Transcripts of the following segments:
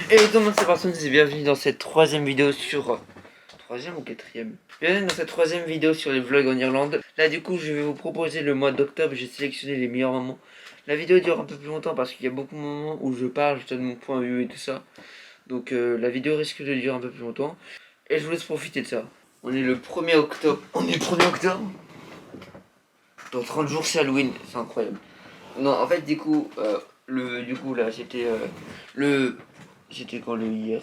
Et donc c'est parti, et bienvenue dans cette troisième vidéo sur... Troisième ou quatrième? Bienvenue dans cette troisième vidéo sur les vlogs en Irlande. Là du coup je vais vous proposer le mois d'octobre, j'ai sélectionné les meilleurs moments. La vidéo dure un peu plus longtemps parce qu'il y a beaucoup de moments où je parle, je donne mon point de vue et tout ça. Donc la vidéo risque de durer un peu plus longtemps. Et je vous laisse profiter de ça. On est le 1er octobre. On est le 1er octobre. Dans 30 jours c'est Halloween, c'est incroyable. Non en fait du coup, là c'était le... C'était quand le hier.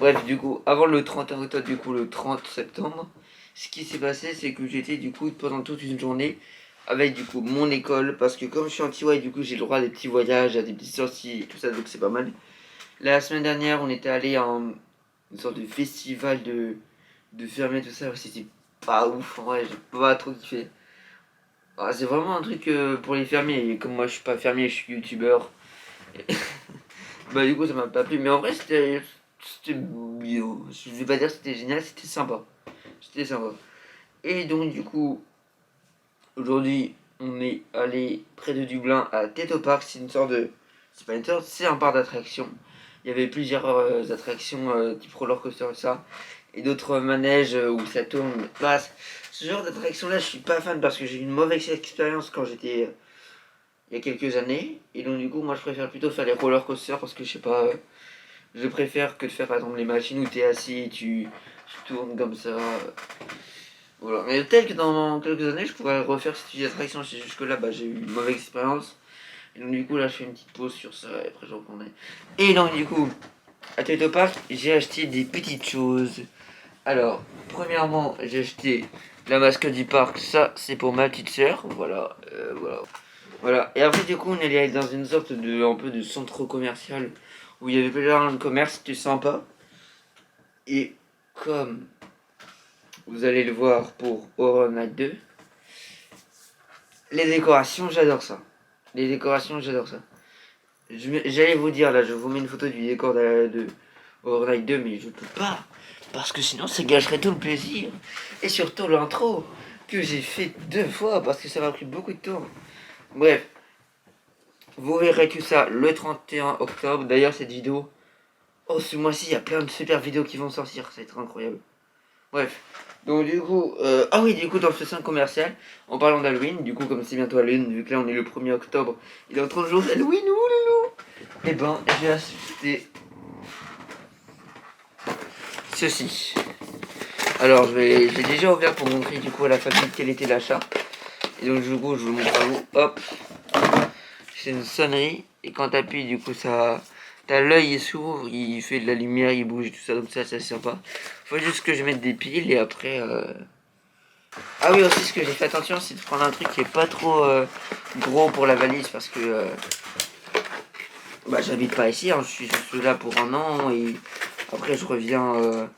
Bref, du coup, avant le 31 octobre, du coup, le 30 septembre, ce qui s'est passé, c'est que j'étais, du coup, pendant toute une journée avec, du coup, mon école. Parce que comme je suis anti-white, du coup, j'ai le droit à des petits voyages, à des petites sorties et tout ça, donc c'est pas mal. La semaine dernière, on était allé à une sorte de festival de fermiers, tout ça. C'était pas ouf, en vrai, j'ai pas trop kiffé. Ah, c'est vraiment un truc pour les fermiers. Et comme moi, je suis pas fermier, je suis youtubeur. Bah du coup ça m'a pas plu, mais en vrai c'était bio. Je vais pas dire que c'était génial, c'était sympa. C'était sympa. Et donc du coup, aujourd'hui, on est allé près de Dublin à Teto Park, c'est une sorte de... C'est pas une sorte, c'est un parc d'attractions. Il y avait plusieurs attractions type roller coaster et ça. Et d'autres manèges où ça tourne. Bah, ce genre d'attraction là, je suis pas fan parce que j'ai eu une mauvaise expérience quand j'étais il y a quelques années. Et donc du coup, moi je préfère plutôt faire les roller coasters parce que je sais pas... Je préfère que de faire par exemple les machines où tu es assis et tu tournes comme ça. Voilà. Mais tel que dans quelques années, je pourrais refaire cette attraction. Jusque là, bah, j'ai eu une mauvaise expérience. Et donc, du coup, là, je fais une petite pause sur ça et après, je reprendrai. Et donc, du coup, à Toyota Park, j'ai acheté des petites choses. Alors, premièrement, j'ai acheté la mascotte du parc. Ça, c'est pour ma petite soeur. Voilà. Voilà. Et après, du coup, on est allé dans une sorte de, un peu de centre commercial où il y avait plein de commerce, c'était sympa. Et comme vous allez le voir pour Horror Night 2, les décorations, j'adore ça. Les décorations, j'adore ça. J'allais vous dire, là, je vous mets une photo du décor de Horror Night 2, mais je peux pas. Parce que sinon, ça gâcherait tout le plaisir. Et surtout l'intro, que j'ai fait 2 fois, parce que ça m'a pris beaucoup de temps. Bref, vous verrez tout ça le 31 octobre. D'ailleurs, cette vidéo... Oh, ce mois-ci, il y a plein de super vidéos qui vont sortir, ça va être incroyable. Bref, donc du coup, ah oui, du coup, dans ce centre commercial, en parlant d'Halloween, du coup, comme c'est bientôt Halloween, vu que là on est le 1er octobre, il est en 30 jours Halloween, ouloulou. Et ben, j'ai acheté ceci. Alors, j'ai déjà ouvert pour montrer du coup à la famille quel était l'achat. Et donc, du coup, je vous le montre à vous. Hop, c'est une sonnerie, et quand t'appuies, du coup, ça. T'as l'œil, il s'ouvre, il fait de la lumière, il bouge, tout ça, donc ça, c'est sympa. Faut juste que je mette des piles et après. Ah oui, aussi, ce que j'ai fait attention, c'est de prendre un truc qui est pas trop gros pour la valise parce que bah, j'habite pas ici, hein, je suis juste là pour un an et après je reviens.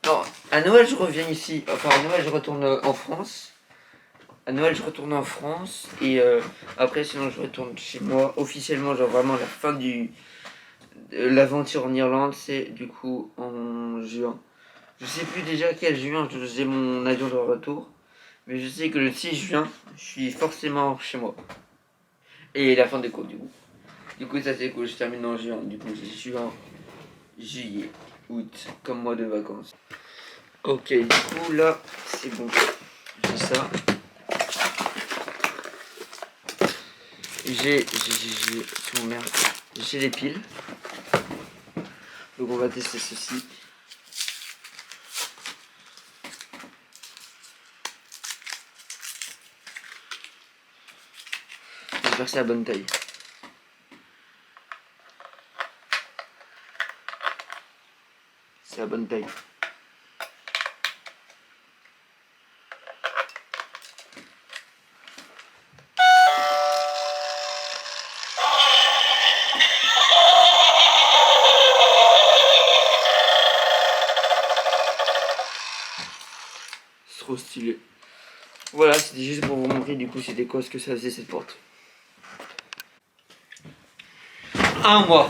Non, à Noël, je reviens ici. Enfin, à Noël, je retourne en France. À Noël, je retourne en France et après, sinon, je retourne chez moi. Officiellement, genre vraiment la fin de l'aventure en Irlande, c'est du coup en juin. Je sais plus déjà quel juin, j'ai mon avion de retour. Mais je sais que le 6 juin, je suis forcément chez moi. Et la fin des cours, du coup. Du coup, ça c'est cool, je termine en juin. Du coup, c'est juin, juillet, août, comme mois de vacances. Ok, du coup, là, c'est bon. J'ai ça. C'est mon merde. J'ai les piles. Donc, on va tester ceci. J'espère que c'est la bonne taille. C'est la bonne taille. C'est trop stylé. Voilà, c'était juste pour vous montrer du coup c'était quoi ce que ça faisait cette porte. Un mois.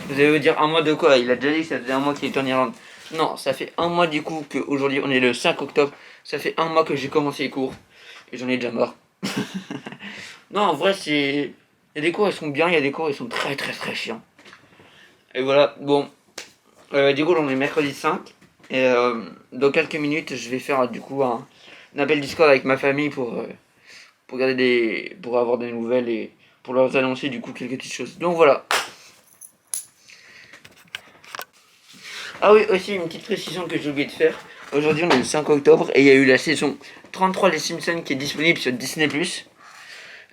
Vous allez me dire un mois de quoi? Il a déjà dit que ça faisait un mois qu'il était en Irlande. Non, ça fait un mois du coup qu'aujourd'hui on est le 5 octobre. Ça fait un mois que j'ai commencé les cours. Et j'en ai déjà marre. Non, en vrai c'est... Il y a des cours ils sont bien, il y a des cours ils sont très très très chiants. Et voilà, bon, du coup, on est mercredi 5. Et dans quelques minutes, je vais faire du coup un appel Discord avec ma famille pour pour avoir des nouvelles et pour leur annoncer du coup quelques petites choses. Donc voilà. Ah oui, aussi une petite précision que j'ai oublié de faire. Aujourd'hui, on est le 5 octobre et il y a eu la saison 33 des Simpsons qui est disponible sur Disney+.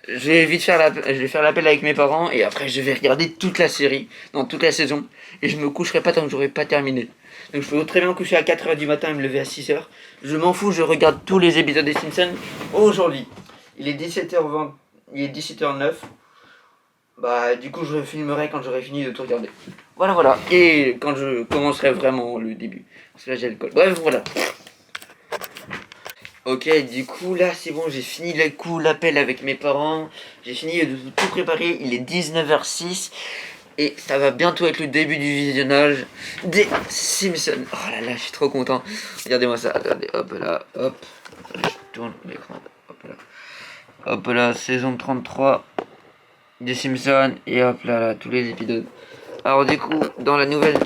Je vais faire l'appel avec mes parents et après je vais regarder toute la série, dans toute la saison. Et je me coucherai pas tant que j'aurai pas terminé. Donc je peux très bien me coucher à 4h du matin et me lever à 6h. Je m'en fous, je regarde tous les épisodes des Simpsons aujourd'hui. Il est 17h20, il est 17h09. Bah du coup je filmerai quand j'aurai fini de tout regarder. Voilà voilà. Et quand je commencerai vraiment le début. Parce que là j'ai le col. Bref voilà. Ok, du coup là c'est bon, j'ai fini l'appel avec mes parents, j'ai fini de tout préparer, il est 19h06 et ça va bientôt être le début du visionnage des Simpsons. Oh là là, je suis trop content. Regardez-moi ça, attendez, hop là, hop, je tourne l'écran, hop là, saison 33 des Simpsons et hop là, tous les épisodes. Alors du coup, dans la nouvelle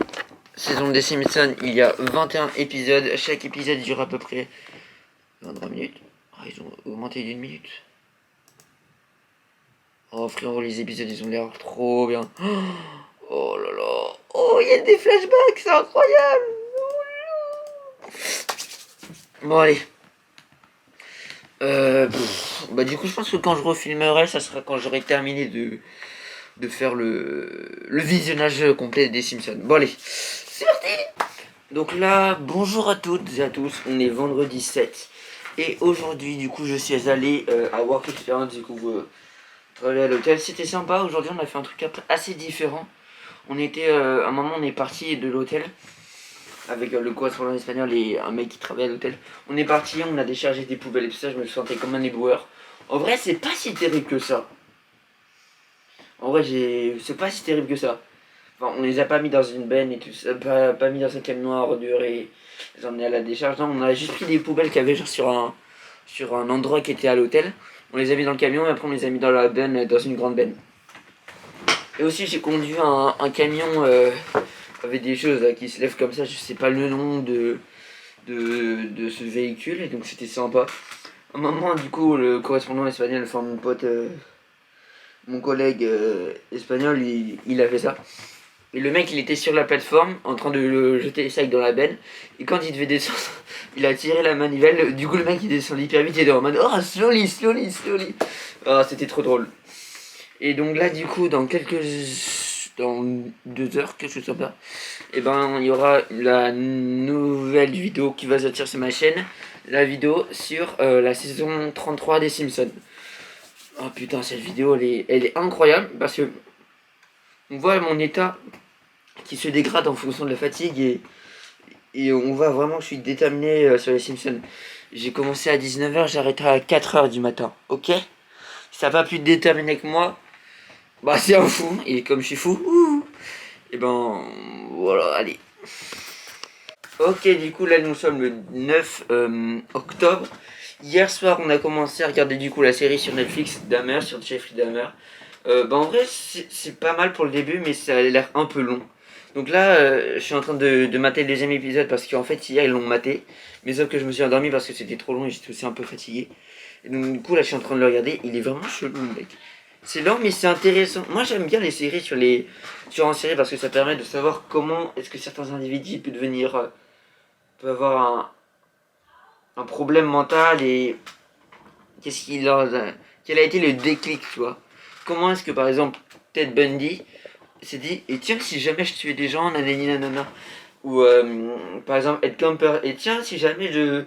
saison des Simpsons, il y a 21 épisodes, chaque épisode dure à peu près 23 minutes. Ah, ils ont augmenté d'une minute. Oh frérot, les épisodes ils ont l'air trop bien. Oh là là. Oh, il y a des flashbacks, c'est incroyable. Bon allez. Bah du coup je pense que quand je refilmerai, ça sera quand j'aurai terminé de faire le visionnage complet des Simpsons. Bon allez, c'est parti. Donc là, bonjour à toutes et à tous, on est vendredi 7. Et aujourd'hui du coup je suis allé à Work Experience, du coup aller à l'hôtel. C'était sympa, aujourd'hui on a fait un truc assez différent. On était, à un moment on est parti de l'hôtel avec le correspondant espagnol et un mec qui travaille à l'hôtel. On est parti, on a déchargé des poubelles et tout ça, je me sentais comme un éboueur. En vrai, c'est pas si terrible que ça. En vrai, c'est pas si terrible que ça. Enfin, on les a pas mis dans une benne et tout ça, pas mis dans un camion à ordures et les emmener à la décharge. Non, on a juste pris des poubelles qu'il y avait genre sur un endroit qui était à l'hôtel. On les a mis dans le camion et après on les a mis dans la benne, dans une grande benne. Et aussi, j'ai conduit un camion avec des choses qui se lèvent comme ça, je sais pas le nom de ce véhicule, et donc c'était sympa. À un moment, du coup, le correspondant espagnol, enfin mon pote, mon collègue espagnol, il a fait ça. Et le mec, il était sur la plateforme, en train de le jeter les sacs dans la benne, et quand il devait descendre, il a tiré la manivelle, du coup le mec il descend hyper vite, il était en mode « Oh, slowly, slowly, slowly !» Ah, c'était trop drôle. Et donc là, du coup, dans 2 heures, quelque chose comme ça, et ben il y aura la nouvelle vidéo qui va sortir sur ma chaîne, la vidéo sur la saison 33 des Simpsons. Oh putain, cette vidéo elle est incroyable parce que on voit mon état qui se dégrade en fonction de la fatigue et on voit vraiment que je suis déterminé sur les Simpsons. J'ai commencé à 19h, j'arrêterai à 4h du matin, ok? Si ça n'a pas plus déterminé que moi, bah c'est un fou, et comme je suis fou, et ben voilà, allez. Ok, du coup là nous sommes le 9 octobre. Hier soir on a commencé à regarder du coup la série sur Netflix Dahmer, sur Jeffrey Dahmer. Bah en vrai c'est pas mal pour le début mais ça a l'air un peu long. Donc là je suis en train de mater le deuxième épisode parce qu'en fait hier ils l'ont maté. Mais sauf que je me suis endormi parce que c'était trop long et j'étais aussi un peu fatigué. Et donc du coup là je suis en train de le regarder, il est vraiment chelou le mec. C'est lent mais c'est intéressant. Moi j'aime bien les séries sur en série parce que ça permet de savoir comment est-ce que certains individus peuvent devenir peut avoir un problème mental et qu'est-ce qui leur quel a été le déclic, tu vois. Comment est-ce que par exemple Ted Bundy s'est dit et tiens si jamais je tuais des gens nanani nanana ou par exemple Ed Kemper et tiens si jamais je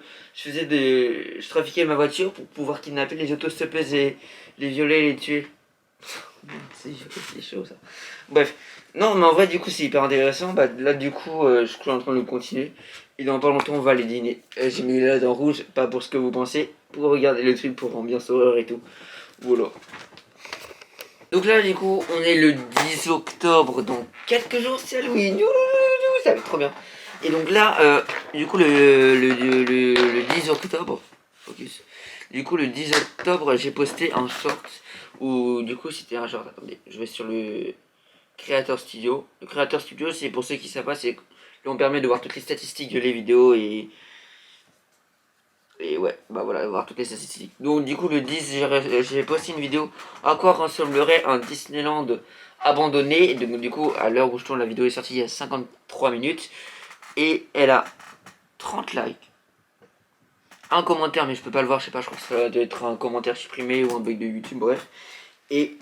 trafiquais ma voiture pour pouvoir kidnapper les autostoppeuses et les violer et les tuer. C'est chaud ça. Bref, non mais en vrai du coup c'est hyper intéressant. Bah là du coup je suis en train de le continuer. Et dans pas longtemps on va aller dîner. J'ai mis là dans rouge, pas pour ce que vous pensez, pour regarder le truc pour ambiance horreur et tout. Voilà. Donc là du coup on est le 10 octobre, dans quelques jours c'est Halloween. Ça va être trop bien. Et donc là, du coup le 10 octobre, focus. Du coup le 10 octobre j'ai posté un short où du coup c'était un short, attendez, je vais sur Creator Studio. Le Creator Studio, c'est pour ceux qui savent pas, c'est on permet de voir toutes les statistiques de les vidéos et ouais, bah voilà, voir toutes les statistiques. Donc du coup le 10, j'ai posté une vidéo à quoi ressemblerait un Disneyland abandonné. Et donc du coup, à l'heure où je tourne, la vidéo est sortie il y a 53 minutes et elle a 30 likes. Un commentaire, mais je peux pas le voir, je sais pas, je crois que ça doit être un commentaire supprimé ou un bug de YouTube, bref. Et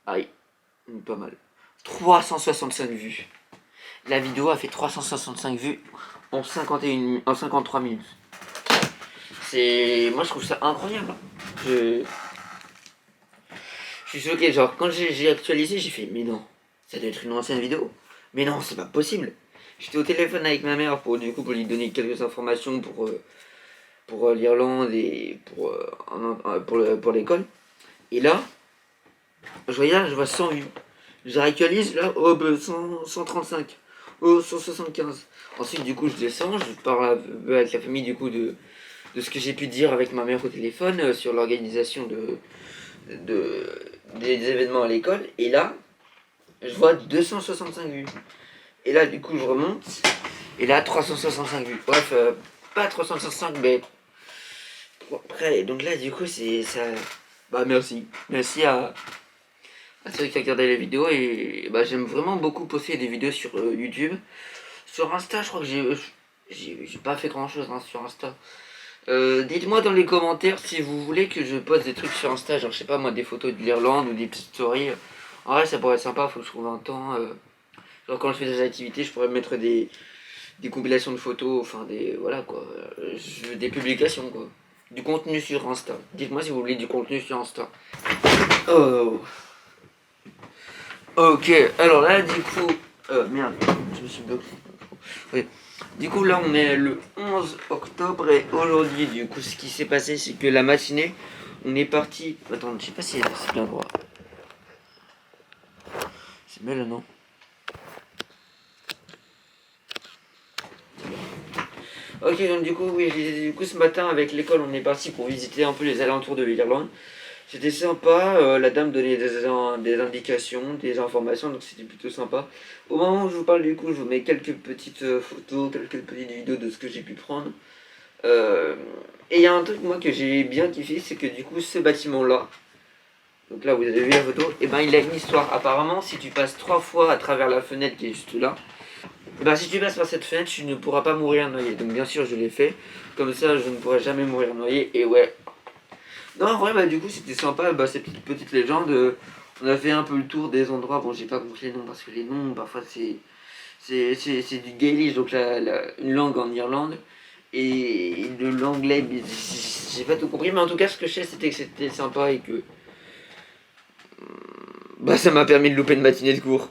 aïe, pas mal. 365 vues. La vidéo a fait 365 vues en 53 minutes. Moi je trouve ça incroyable. Je, je suis choqué, genre quand j'ai actualisé, j'ai fait mais non, ça doit être une ancienne vidéo. Mais non, c'est pas possible. J'étais au téléphone avec ma mère pour lui donner quelques informations pour l'Irlande et pour l'école. Et là, je vois 100 vues. Je réactualise là, oh bah 135, oh 175. Ensuite du coup je descends, je parle avec la famille du coup de ce que j'ai pu dire avec ma mère au téléphone sur l'organisation des événements à l'école. Et là, je vois 265 vues. Et là du coup je remonte. Et là 365 vues. Bref, pas 365 mais après. Donc là du coup c'est ça. Bah merci. Merci à ceux qui regardaient les vidéos et bah, j'aime vraiment beaucoup poster des vidéos sur YouTube. Sur Insta, je crois que j'ai pas fait grand chose sur Insta. Dites-moi dans les commentaires si vous voulez que je poste des trucs sur Insta, genre je sais pas moi, des photos de l'Irlande ou des petites stories. En vrai, ça pourrait être sympa, faut que je trouve un temps. Genre quand je fais des activités, je pourrais mettre des compilations de photos, enfin des. Voilà quoi. Des publications quoi. Du contenu sur Insta. Dites-moi si vous voulez du contenu sur Insta. Oh. Ok, alors là, du coup. Merde, je me suis bloqué. Oui. Du coup, là, on est le 11 octobre et aujourd'hui, du coup, ce qui s'est passé, c'est que la matinée, on est parti. Attends, je sais pas si c'est bien droit. C'est bien là, non? Ok, donc du coup, oui, du coup, ce matin, avec l'école, on est parti pour visiter un peu les alentours de l'Irlande. C'était sympa, la dame donnait des indications, des informations, donc c'était plutôt sympa. Au moment où je vous parle du coup, je vous mets quelques petites photos, quelques petites vidéos de ce que j'ai pu prendre. Et il y a un truc moi que j'ai bien kiffé, c'est que du coup ce bâtiment là, donc là vous avez vu la photo, et ben il a une histoire. Apparemment si tu passes 3 fois à travers la fenêtre qui est juste là, et ben si tu passes par cette fenêtre tu ne pourras pas mourir noyé. Donc bien sûr je l'ai fait, comme ça je ne pourrai jamais mourir noyé et ouais. Non, en vrai, bah, du coup, c'était sympa, bah, ces petites légendes. On a fait un peu le tour des endroits. Bon, j'ai pas compris les noms parce que les noms, parfois, c'est du Gaelish, donc une langue en Irlande. Et de l'anglais, j'ai pas tout compris. Mais en tout cas, ce que je sais, c'était que c'était sympa et que. Bah, ça m'a permis de louper une matinée de cours.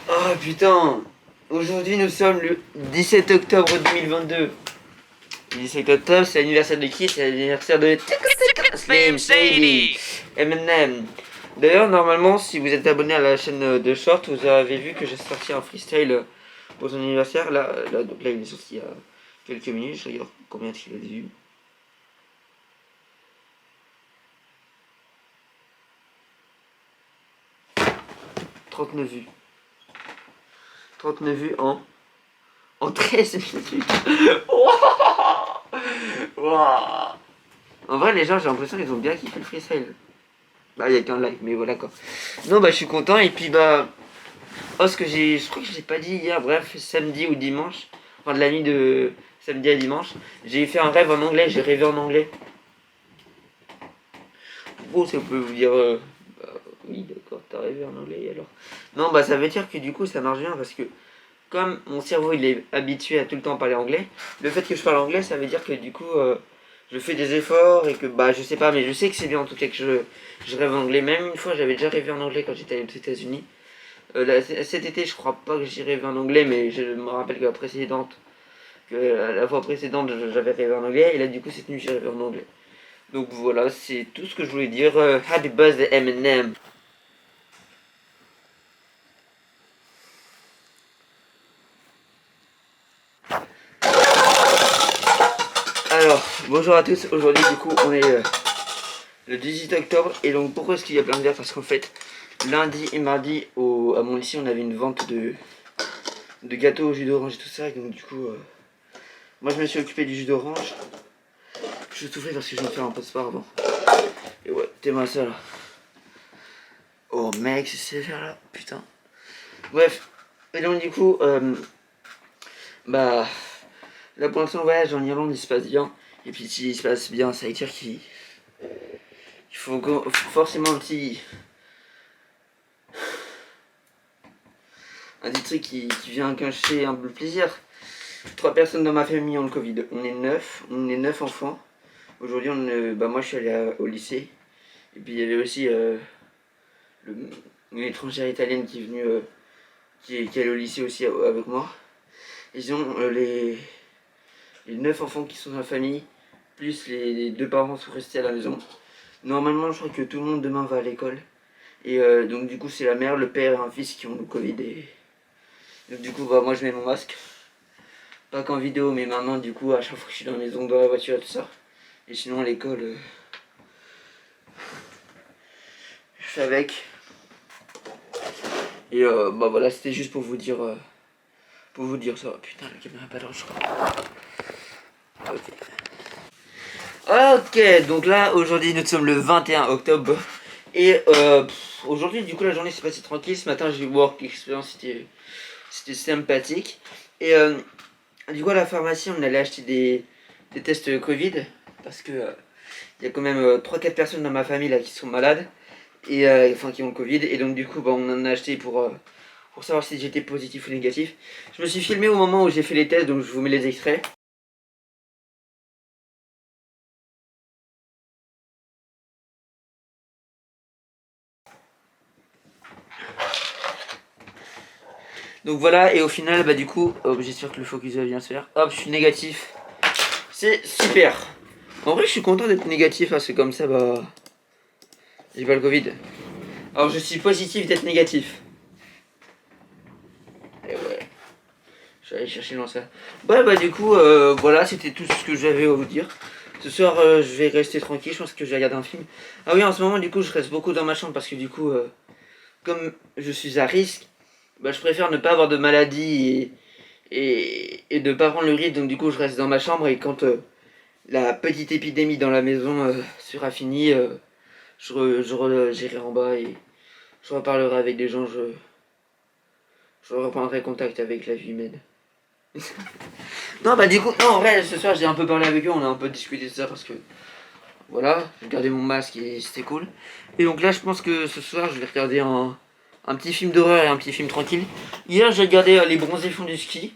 Oh putain! Aujourd'hui, nous sommes le 17 octobre 2022. Le 17 octobre, c'est l'anniversaire de qui? C'est l'anniversaire de Slim Shady Eminem. D'ailleurs, normalement, si vous êtes abonné à la chaîne de short, vous avez vu que j'ai sorti un freestyle pour son anniversaire. Donc là, il est sorti il y a quelques minutes. Je regarde combien il a de vues. « 39 vues. 39 vues en 13 minutes. Wow. En vrai, les gens, j'ai l'impression qu'ils ont bien kiffé le freestyle. Bah, il y a qu'un like, mais voilà quoi. Non, bah, je suis content. Et puis, bah, oh, je crois que je l'ai pas dit hier. Bref, samedi ou dimanche, enfin, de la nuit de samedi à dimanche, j'ai fait un rêve en anglais. J'ai rêvé en anglais. Bon, ça peut vous dire. Bah, oui, d'accord, t'as rêvé en anglais alors. Non, bah, ça veut dire que du coup, ça marche bien parce que. Comme mon cerveau il est habitué à tout le temps parler anglais, le fait que je parle anglais, ça veut dire que du coup je fais des efforts et que bah je sais pas, mais je sais que c'est bien en tout cas que je rêve en anglais. Même une fois j'avais déjà rêvé en anglais quand j'étais allé aux États-Unis. Cet été je crois pas que j'ai rêvé en anglais, mais je me rappelle que la fois précédente j'avais rêvé en anglais et là du coup cette nuit j'ai rêvé en anglais. Donc voilà, c'est tout ce que je voulais dire. Happy birthday Eminem. Alors, bonjour à tous, aujourd'hui du coup on est le 18 octobre. Et donc pourquoi est-ce qu'il y a plein de verres? Parce qu'en fait, lundi et mardi à mon lycée, on avait une vente de gâteaux au jus d'orange et tout ça. Et donc du coup, moi je me suis occupé du jus d'orange. Je vais tout faire parce que je viens de faire un peu de sport avant. Et ouais, t'es ma ça là. Oh mec, c'est sévère là, putain. Bref, et donc du coup, bah là pour l'instant le voyage en Irlande il se passe bien. Et puis s'il se passe bien, ça veut dire qu'il faut forcément un petit truc qui vient cacher un peu le plaisir. 3 personnes dans ma famille ont le Covid. On est 9 enfants. Aujourd'hui, moi je suis allé au lycée. Et puis il y avait aussi une étrangère italienne qui est venue, qui est allée au lycée aussi avec moi. Ils ont les 9 enfants qui sont dans la famille, plus les 2 parents sont restés à la maison. Normalement, je crois que tout le monde demain va à l'école. Et donc du coup, c'est la mère, le père et un fils qui ont le Covid. Et donc du coup, bah, moi je mets mon masque. Pas qu'en vidéo, mais maintenant, du coup, à chaque fois que je suis dans la maison, dans la voiture et tout ça. Et sinon, à l'école, je fais avec. Et bah voilà, c'était juste pour vous dire ça. Putain, la caméra pas je crois. Ok, donc là, aujourd'hui, nous sommes le 21 octobre. Et aujourd'hui, du coup, la journée s'est passée tranquille. Ce matin, j'ai eu work experience, c'était sympathique. Et du coup, à la pharmacie, on allait acheter des tests Covid. Parce que il y a quand même 3-4 personnes dans ma famille là qui sont malades. Et enfin, qui ont le Covid. Et donc, du coup, bah, on en a acheté pour savoir si j'étais positif ou négatif. Je me suis filmé au moment où j'ai fait les tests, donc je vous mets les extraits. Donc voilà, et au final, bah du coup, j'espère que le focus va bien se faire. Hop, je suis négatif. C'est super. En vrai, je suis content d'être négatif, parce que comme ça, bah, j'ai pas le Covid. Alors, je suis positif d'être négatif. Et ouais, je vais aller chercher le lanceur. Ouais, bah du coup, voilà, c'était tout ce que j'avais à vous dire. Ce soir, je vais rester tranquille, je pense que je vais regarder un film. Ah oui, en ce moment, du coup, je reste beaucoup dans ma chambre, parce que du coup, comme je suis à risque, bah, je préfère ne pas avoir de maladie et de pas prendre le risque. Donc du coup, je reste dans ma chambre et quand la petite épidémie dans la maison sera finie, j'irai en bas et je reparlerai avec des gens, je reprendrai contact avec la vie humaine. Non, bah du coup, non, en vrai, ce soir, j'ai un peu parlé avec eux, on a un peu discuté de ça parce que, voilà, j'ai gardé mon masque et c'était cool. Et donc là, je pense que ce soir, je vais regarder un petit film d'horreur et un petit film tranquille. Hier, j'ai regardé Les Bronzés font du ski.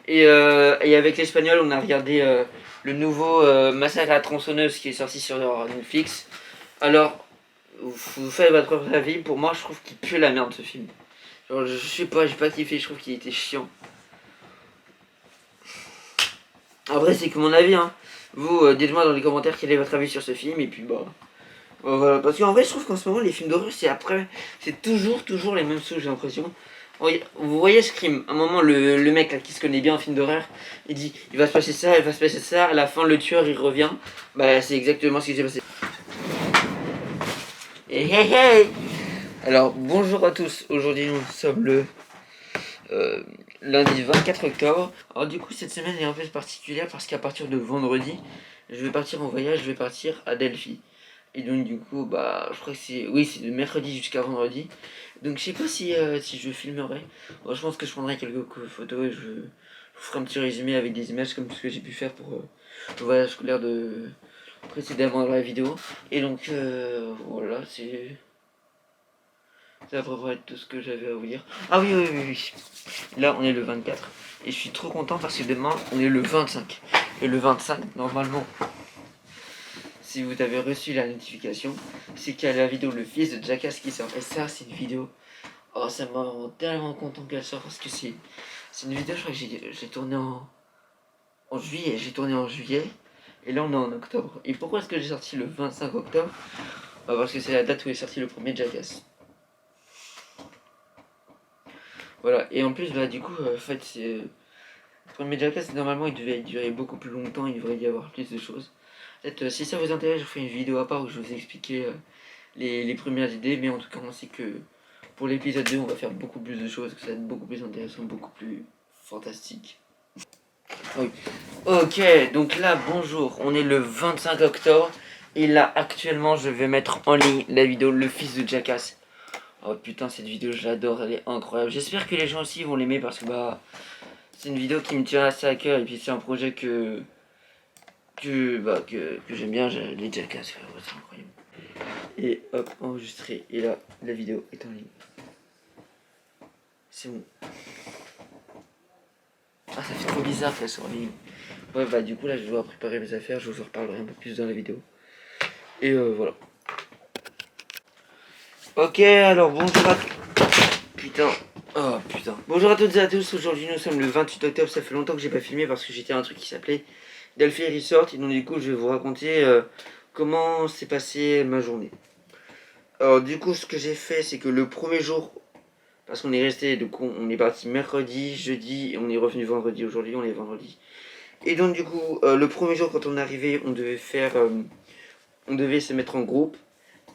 Et avec l'espagnol, on a regardé le nouveau Massacre à la tronçonneuse qui est sorti sur Netflix. Alors, vous faites votre propre avis. Pour moi, je trouve qu'il pue la merde ce film. Genre, je sais pas, j'ai pas kiffé, je trouve qu'il était chiant. Après, c'est que mon avis, hein. Vous, dites-moi dans les commentaires quel est votre avis sur ce film. Et puis, bah. Voilà. Parce qu'en vrai, je trouve qu'en ce moment, les films d'horreur, c'est toujours les mêmes choses, j'ai l'impression. Vous voyez Scream, à un moment le mec là qui se connaît bien en film d'horreur, il dit il va se passer ça, il va se passer ça, à la fin le tueur il revient. Bah c'est exactement ce qui s'est passé. Hey, hey, hey. Alors bonjour à tous, aujourd'hui nous sommes le euh, lundi 24 octobre. Alors du coup cette semaine est un peu particulière parce qu'à partir de vendredi, je vais partir en voyage, je vais partir à Delphi. Et donc du coup bah je crois que c'est de mercredi jusqu'à vendredi. Donc je sais pas si je filmerai. Bon, je pense que je prendrai quelques photos et je vous ferai un petit résumé avec des images comme ce que j'ai pu faire pour le voyage scolaire de précédemment dans la vidéo. Et donc voilà, c'est à peu près tout ce que j'avais à vous dire. Ah oui, oui, oui, oui. Là on est le 24. Et je suis trop content parce que demain on est le 25. Et le 25, normalement, si vous avez reçu la notification, c'est qu'il y a la vidéo Le Fils de Jackass qui sort. Et ça, c'est une vidéo. Oh, ça me rend tellement content qu'elle sort parce que c'est une vidéo, je crois que j'ai tourné en juillet. J'ai tourné en juillet. Et là, on est en octobre. Et pourquoi est-ce que j'ai sorti le 25 octobre? Bah, parce que c'est la date où est sorti le premier Jackass. Voilà. Et en plus, bah, du coup, en fait, le premier Jackass, normalement, il devait durer beaucoup plus longtemps. Il devrait y avoir plus de choses. Peut-être si ça vous intéresse, je vous fais une vidéo à part où je vous explique les premières idées, mais en tout cas on sait que pour l'épisode 2 on va faire beaucoup plus de choses, que ça va être beaucoup plus intéressant, beaucoup plus fantastique. Oui. Ok, donc là bonjour, on est le 25 octobre et là actuellement je vais mettre en ligne la vidéo Le Fils de Jackass. Oh putain, cette vidéo je l'adore, elle est incroyable. J'espère que les gens aussi vont l'aimer parce que bah c'est une vidéo qui me tient assez à cœur et puis c'est un projet que j'aime bien, les Jackass, frère, c'est incroyable. Et hop, enregistré. Et là, la vidéo est en ligne. C'est bon. Ah, ça fait trop bizarre qu'elle soit en ligne. Ouais, bah du coup, là, je vais devoir préparer mes affaires. Je vous en reparlerai un peu plus dans la vidéo. Et voilà. Ok, alors bonjour à putain. Oh putain. Bonjour à toutes et à tous. Aujourd'hui, nous sommes le 28 octobre. Ça fait longtemps que j'ai pas filmé parce que j'étais à un truc qui s'appelait Delphi Resort. Et donc, du coup, je vais vous raconter comment s'est passée ma journée. Alors, du coup, ce que j'ai fait, c'est que le premier jour, parce qu'on est resté, du coup, on est parti mercredi, jeudi, et on est revenu vendredi. Aujourd'hui, on est vendredi. Et donc, du coup, le premier jour, quand on est arrivé, on devait se mettre en groupe.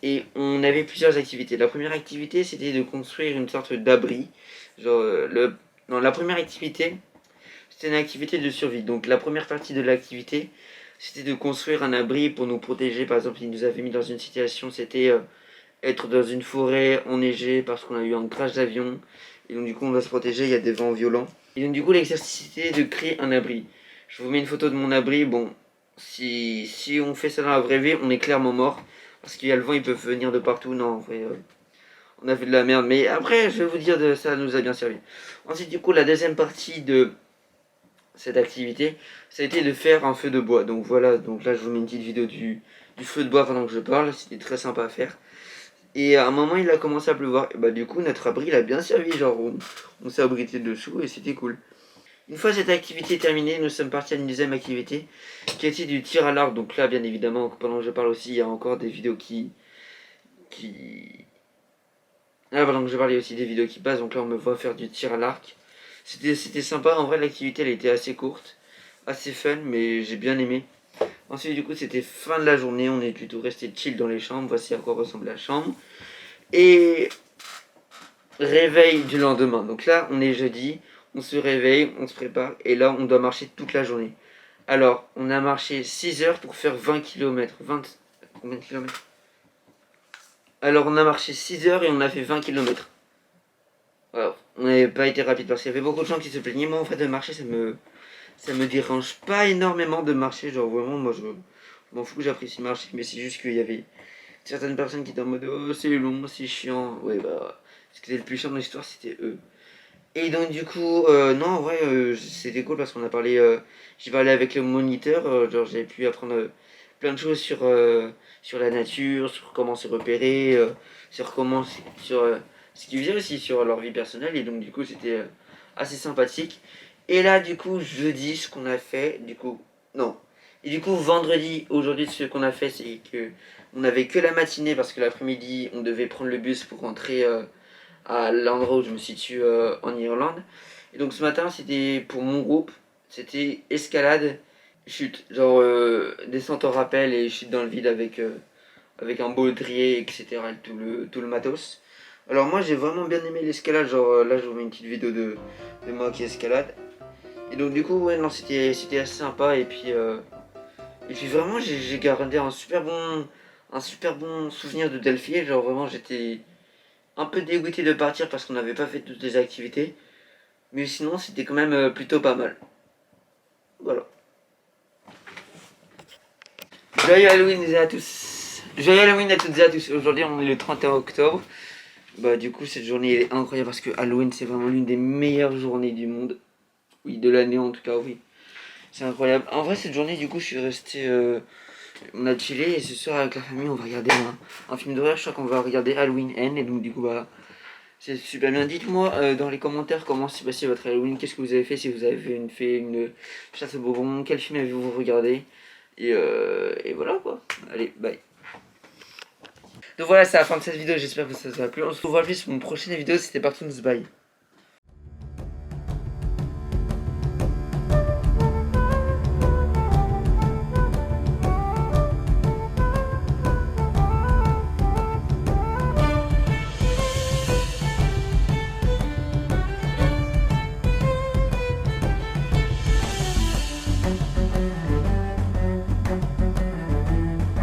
Et on avait plusieurs activités. La première activité, c'était de construire une sorte d'abri. Genre, non, la première activité, c'était une activité de survie. Donc, la première partie de l'activité, c'était de construire un abri pour nous protéger. Par exemple, il nous avait mis dans une situation, c'était être dans une forêt enneigée parce qu'on a eu un crash d'avion. Et donc du coup on doit se protéger, il y a des vents violents. Et donc du coup l'exercice c'était de créer un abri. Je vous mets une photo de mon abri. Bon, si on fait ça dans la vraie vie, on est clairement mort. Parce qu'il y a le vent, il peut venir de partout. Non, en vrai, on a fait de la merde. Mais après, je vais vous dire, ça nous a bien servi. Ensuite, du coup, la deuxième partie de cette activité, ça a été de faire un feu de bois. Donc voilà, donc là je vous mets une petite vidéo du feu de bois pendant que je parle. C'était très sympa à faire. Et à un moment, il a commencé à pleuvoir. Et bah, du coup, notre abri, il a bien servi. Genre, on s'est abrité dessous et c'était cool. Une fois cette activité terminée, nous sommes partis à une deuxième activité qui était du tir à l'arc. Donc là, bien évidemment, pendant que je parle aussi, il y a encore des vidéos qui... Là, pendant que je parle, il y a aussi des vidéos qui passent. Donc là, on me voit faire du tir à l'arc. C'était sympa. En vrai, l'activité, elle était assez courte, assez fun, mais j'ai bien aimé. Ensuite, du coup, c'était fin de la journée. On est plutôt resté chill dans les chambres. Voici à quoi ressemble la chambre. Et réveil du lendemain. Donc là, on est jeudi, on se réveille, on se prépare, et là, on doit marcher toute la journée. Alors, on a marché 6 heures pour faire 20 km. 20... Combien de kilomètres? Alors, on a marché 6 heures et on a fait 20 km. Alors, on n'avait pas été rapide parce qu'il y avait beaucoup de gens qui se plaignaient. Moi, en fait, de marcher, ça me dérange pas énormément de marcher. Genre, vraiment, moi, je m'en fous que j'apprécie marcher, mais c'est juste qu'il y avait certaines personnes qui étaient en mode oh, c'est long, c'est chiant. Ouais, bah, ce qui était le plus chiant dans l'histoire, c'était eux. Et donc du coup, non, en vrai, c'était cool parce qu'on a parlé, j'ai parlé avec le moniteur, genre j'ai pu apprendre plein de choses sur la nature, sur comment se repérer, sur comment, sur ce qu'ils faisaient aussi, sur leur vie personnelle. Et donc du coup, c'était assez sympathique. Et là, du coup, jeudi, ce qu'on a fait, du coup, non. Et du coup, vendredi, aujourd'hui, ce qu'on a fait, c'est que on avait que la matinée parce que l'après-midi, on devait prendre le bus pour rentrer à l'endroit où je me situe en Irlande. Et donc ce matin, c'était pour mon groupe, c'était escalade, chute, genre descente en rappel et chute dans le vide avec un baudrier, etc. Et tout le matos. Alors moi j'ai vraiment bien aimé l'escalade, genre là je vous mets une petite vidéo de moi qui escalade. Et donc du coup ouais non c'était assez sympa et puis vraiment j'ai gardé un super bon souvenir de Delphi, genre vraiment j'étais un peu dégoûté de partir parce qu'on n'avait pas fait toutes les activités. Mais sinon, c'était quand même plutôt pas mal. Voilà. Joyeux Halloween à tous. Joyeux Halloween à toutes et à tous. Aujourd'hui, on est le 31 octobre. Bah, du coup, cette journée elle est incroyable parce que Halloween, c'est vraiment l'une des meilleures journées du monde. Oui, de l'année en tout cas, oui. C'est incroyable. En vrai, cette journée, du coup, je suis resté. On a chillé et ce soir, avec la famille, on va regarder un film d'horreur. Je crois qu'on va regarder Halloween N. Et donc, du coup, bah. C'est super bien. Dites-moi dans les commentaires comment s'est passé votre Halloween, qu'est-ce que vous avez fait, si vous avez fait une chasse au bonbon, quel film avez-vous regardé, et voilà quoi. Allez, bye. Donc voilà, c'est la fin de cette vidéo, j'espère que ça vous a plu. On se revoit plus pour une prochaine vidéo, c'était Partoons, bye.